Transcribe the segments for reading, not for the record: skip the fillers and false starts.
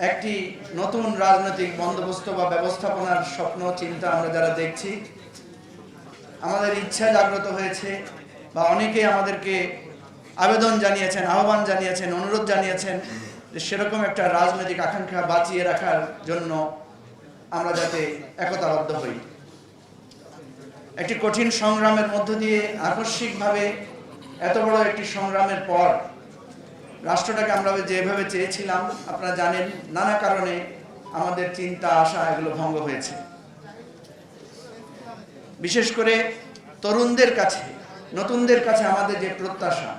একটি নতুন রাজনৈতিক বন্দোবস্ত বা ব্যবস্থাপনার স্বপ্ন চিন্তা আমরা যারা দেখছি, আমাদের ইচ্ছা জাগ্রত হয়েছে বা অনেকে আমাদেরকে আবেদন জানিয়েছেন, আহ্বান জানিয়েছেন, অনুরোধ জানিয়েছেন যে সেরকম একটা রাজনৈতিক আকাঙ্ক্ষা বাঁচিয়ে রাখার জন্য আমরা যাতে একতাবদ্ধ হই। একটি কঠিন সংগ্রামের মধ্য দিয়ে আকস্মিকভাবে এত বড় একটি সংগ্রামের পর রাষ্ট্রটাকে আমরা যেভাবে চেয়েছিলাম, আপনারা জানেন নানা কারণে আমাদের চিন্তা আশা এগুলো ভঙ্গ হয়েছে। বিশেষ করে তরুণদের কাছে, নতুনদের কাছে আমাদের যে প্রত্যাশা,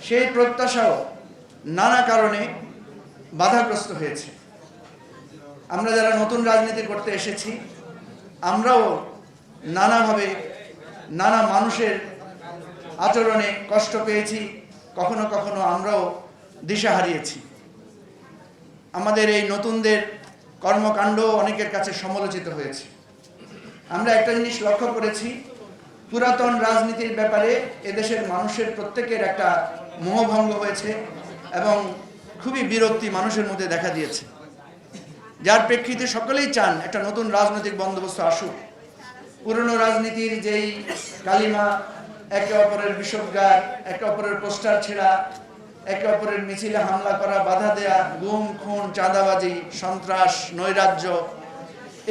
সেই প্রত্যাশাও নানা কারণে বাধাগ্রস্ত হয়েছে। আমরা যারা নতুন রাজনীতি করতে এসেছি, আমরাও নানাভাবে নানা মানুষের আচরণে কষ্ট পেয়েছি, কখনো কখনো আমরাও দিশা হারিয়েছি। আমাদের এই নতুনদের কর্মকাণ্ড অনেকের কাছে সমালোচিত হয়েছে। আমরা একটা জিনিস লক্ষ্য করেছি, পুরাতন রাজনীতির ব্যাপারে এদেশের মানুষের প্রত্যেকের একটা মোহভঙ্গ হয়েছে এবং খুবই বিরক্তি মানুষের মধ্যে দেখা দিয়েছে, যার প্রেক্ষিতে সকলেই চান একটা নতুন রাজনৈতিক বন্দোবস্ত আসুক। পুরনো রাজনীতির যেই কালিমা, একে অপরের বিষোদ্গার, একে অপরের পোস্টার ছেঁড়া, একে অপরের মিছিলে হামলা করা, বাধা দেয়া, গুম খুন, চাঁদাবাজি, সন্ত্রাস, নৈরাজ্য,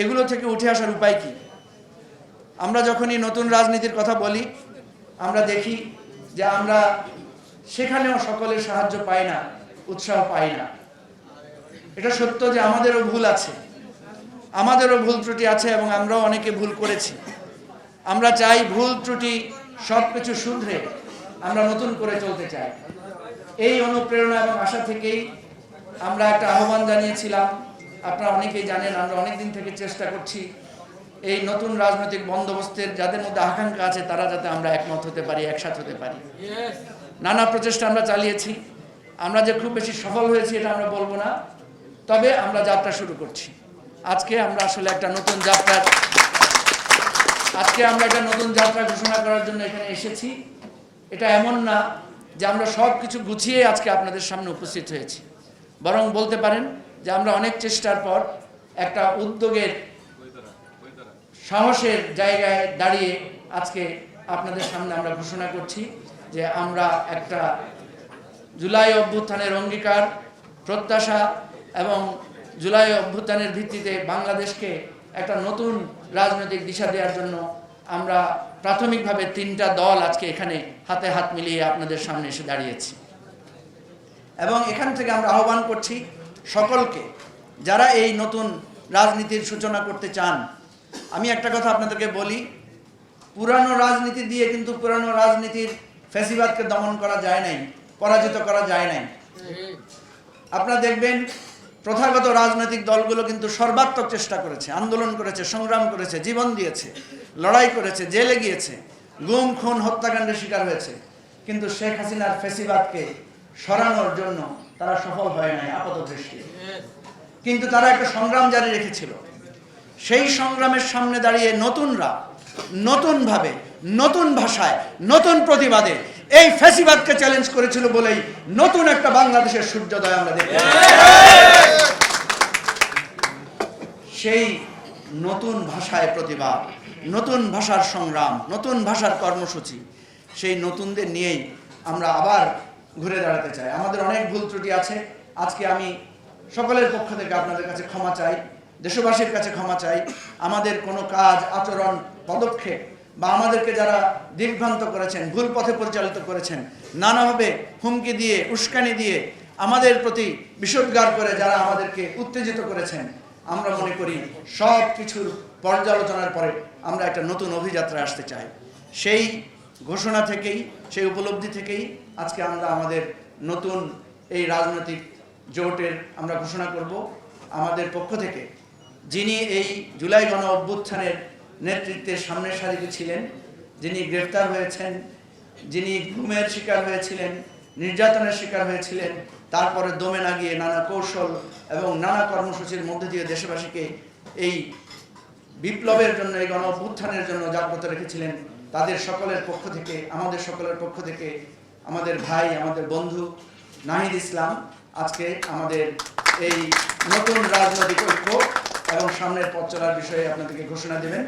এগুলো থেকে উঠে আসার উপায় কি? আমরা যখনই নতুন রাজনীতির কথা বলি, আমরা দেখি যে আমরা সেখানেও সকলের সাহায্য পাই না, উৎসাহ পাই না। এটা সত্য যে আমাদেরও ভুল আছে, আমাদেরও ভুল ত্রুটি আছে এবং আমরাও অনেকে ভুল করেছি। আমরা চাই ভুল ত্রুটি সব কিছু শুধরে আমরা নতুন করে চলতে চাই। এই অনুপ্রেরণা এবং আশা থেকেই আমরা একটা আহ্বান জানিয়েছিলাম। আপনারা অনেকেই জানেন, আমরা অনেকদিন থেকে চেষ্টা করছি এই নতুন রাজনৈতিক বন্দোবস্তের যাদের মধ্যে আকাঙ্ক্ষা আছে তারা যাতে আমরা একমত হতে পারি, একসাথে হতে পারি। নানা প্রচেষ্টা আমরা চালিয়েছি। আমরা যে খুব বেশি সফল হয়েছি এটা আমরা বলবো না, তবে আমরা যাত্রা শুরু করছি। আজকে আমরা আসলে একটা নতুন যাত্রা ঘোষণা করার জন্য এখানে এসেছি। এটা এমন না যে আমরা সব কিছু গুছিয়ে আজকে আপনাদের সামনে উপস্থিত হয়েছি, বরং বলতে পারেন যে আমরা অনেক চেষ্টার পর একটা উদ্যোগের সাহসের জায়গায় দাঁড়িয়ে আজকে আপনাদের সামনে আমরা ঘোষণা করছি যে আমরা একটা জুলাই অভ্যুত্থানের অঙ্গীকার, প্রত্যাশা এবং জুলাই অভ্যুত্থানের ভিত্তিতে বাংলাদেশকে একটা নতুন রাজনৈতিক দিশা দেওয়ার জন্য আমরা প্রাথমিকভাবে 3টা দল আজকে এখানে হাতে হাত মিলিয়ে আপনাদের সামনে এসে দাঁড়িয়েছি। এবং এখান থেকে আমরা আহ্বান করছি সকলকে, যারা এই নতুন রাজনীতির সূচনা করতে চান। আমি একটা কথা আপনাদেরকে বলি, পুরানো রাজনীতি দিয়ে কিন্তু পুরানো রাজনীতির ফ্যাসিবাদকে দমন করা যায় নাই, পরাজিত করা যায় নাই। আপনারা দেখবেন প্রথাগত রাজনৈতিক দলগুলো কিন্তু সর্বাত্মক চেষ্টা করেছে, আন্দোলন করেছে, সংগ্রাম করেছে, জীবন দিয়েছে, লড়াই করেছে, জেলে গিয়েছে, গুম খুন হত্যাকাণ্ডের শিকার হয়েছে, কিন্তু শেখ হাসিনার ফ্যাসিবাদকে সরানোর জন্য তারা সফল হয় নাই আপাত দৃষ্টি। কিন্তু তারা একটা সংগ্রাম জারি রেখেছিল। সেই সংগ্রামের সামনে দাঁড়িয়ে নতুনরা নতুনভাবে, নতুন ভাষায়, নতুন প্রতিবাদে এই ফ্যাসিবাদকে চ্যালেঞ্জ করেছিল বলেই নতুন একটা বাংলাদেশের সূর্যোদয় আমরা দেখি। সেই নতুন ভাষায় প্রতিবাদ, নতুন ভাষার সংগ্রাম, নতুন ভাষার কর্মসূচি, সেই নতুনদের নিয়েই আমরা আবার ঘুরে দাঁড়াতে চাই। আমাদের অনেক ভুল ত্রুটি আছে। আজকে আমি সকলের পক্ষ থেকে আপনাদের কাছে ক্ষমা চাই, দেশবাসীর কাছে ক্ষমা চাই। আমাদের কোনো কাজ, আচরণ, পদক্ষেপ বা আমাদেরকে যারা দিগ্ভ্রান্ত করেছেন, ভুল পথে পরিচালিত করেছেন, নানাভাবে হুমকি দিয়ে, উস্কানি দিয়ে, আমাদের প্রতি বিষোদ্গার করে যারা আমাদেরকে উত্তেজিত করেছেন, আমরা মনে করি সব কিছুর পর্যালোচনার পরে আমরা একটা নতুন অভিযাত্রায় আসতে চাই। সেই ঘোষণা থেকেই, সেই উপলব্ধি থেকেই আজকে আমরা আমাদের নতুন এই রাজনৈতিক জোটের আমরা ঘোষণা করব। আমাদের পক্ষ থেকে যিনি এই জুলাই গণ অভ্যুত্থানের নেতৃত্বের সামনের সারিতে ছিলেন, যিনি গ্রেফতার হয়েছেন, যিনি গুমের শিকার হয়েছিলেন, নির্যাতনের শিকার হয়েছিলেন, তারপরে দমে না গিয়ে নানা কৌশল এবং নানা কর্মসূচির মধ্যে দিয়ে দেশবাসীকে এই বিপ্লবের জন্য, এই গণ অভ্যুত্থানের জন্য জাগ্রত রেখেছিলেন, তাদের সকলের পক্ষ থেকে, আমাদের সকলের পক্ষ থেকে আমাদের ভাই, আমাদের বন্ধু নাহিদ ইসলাম আজকে আমাদের এই নতুন রাজনৈতিক ঐক্য এবং সামনের পথ চলার বিষয়ে আপনাদেরকে ঘোষণা দেবেন।